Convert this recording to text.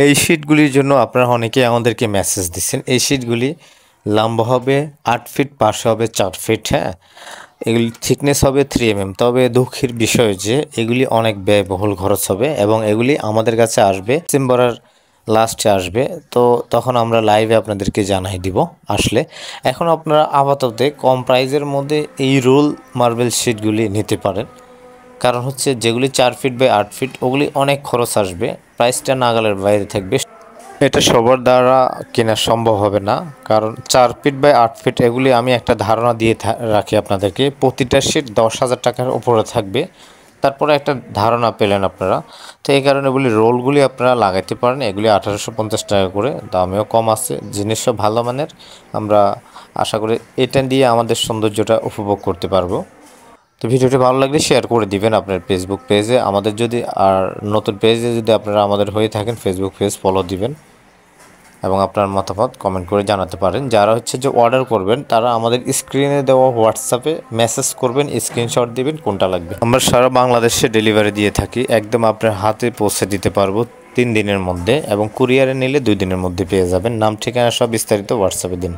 এই শীটগুলির জন্য আপনারা অনেকেই আমাদেরকে মেসেজ দিচ্ছেন। এই শীটগুলি লম্বা হবে 8 ফিট, পাশে হবে 4 ফিট। হ্যাঁ, এগুলি থিকনেস হবে 3 mm। তবে দুঃখের বিষয় যে এগুলি অনেক ব্যয়বহুল খরচ হবে এবং এগুলি আমাদের কাছে আসবে ডিসেম্বরের লাস্টে আসবে। তো তখন আমরা লাইভে আপনাদেরকে জানাই দিব আসলে। এখন আপনারা আপাতত কম প্রাইজের মধ্যে এই রোল মার্বেল শীটগুলি নিতে পারেন। কারণ হচ্ছে যেগুলি 4 ফিট বাই 8 ফিট ওগুলি অনেক খরচ আসবে, প্রাইসটা নাগালের বাইরে থাকবে। এটা সবার দ্বারা কেনা সম্ভব হবে না, কারণ 4 ফিট বাই 8 ফিট এগুলি আমি একটা ধারণা দিয়ে রাখি আপনাদেরকে, প্রতিটা শীট 10,000 টাকার উপরে থাকবে। তারপরে একটা ধারণা পেলেন আপনারা। তো এই কারণে এগুলি রোলগুলি আপনারা লাগাইতে পারেন। এগুলি 1850 টাকা করে, দামেও কম আছে, জিনিসও ভালো মানের। আমরা আশা করি এটা দিয়ে আমাদের সৌন্দর্যটা উপভোগ করতে পারবো। তো ভিডিওটি ভালো লাগলে শেয়ার করে দিবেন আপনার ফেসবুক পেজে আমাদের, যদি আর নতুন পেজে যদি আপনারা আমাদের হয়ে থাকেন ফেসবুক পেজ ফলো দিবেন এবং আপনার মতামত কমেন্ট করে জানাতে পারেন। যারা হচ্ছে যে অর্ডার করবেন তারা আমাদের স্ক্রিনে দেওয়া হোয়াটসঅ্যাপে মেসেজ করবেন, স্ক্রিনশট দিবেন কোনটা লাগবে। আমরা সারা বাংলাদেশে ডেলিভারি দিয়ে থাকি, একদম আপনার হাতে পৌঁছে দিতে পারবো 3 দিনের মধ্যে, এবং কুরিয়ারে নিলে 2 দিনের মধ্যে পেয়ে যাবেন। নাম ঠিকানা সব বিস্তারিত হোয়াটসঅ্যাপে দিন।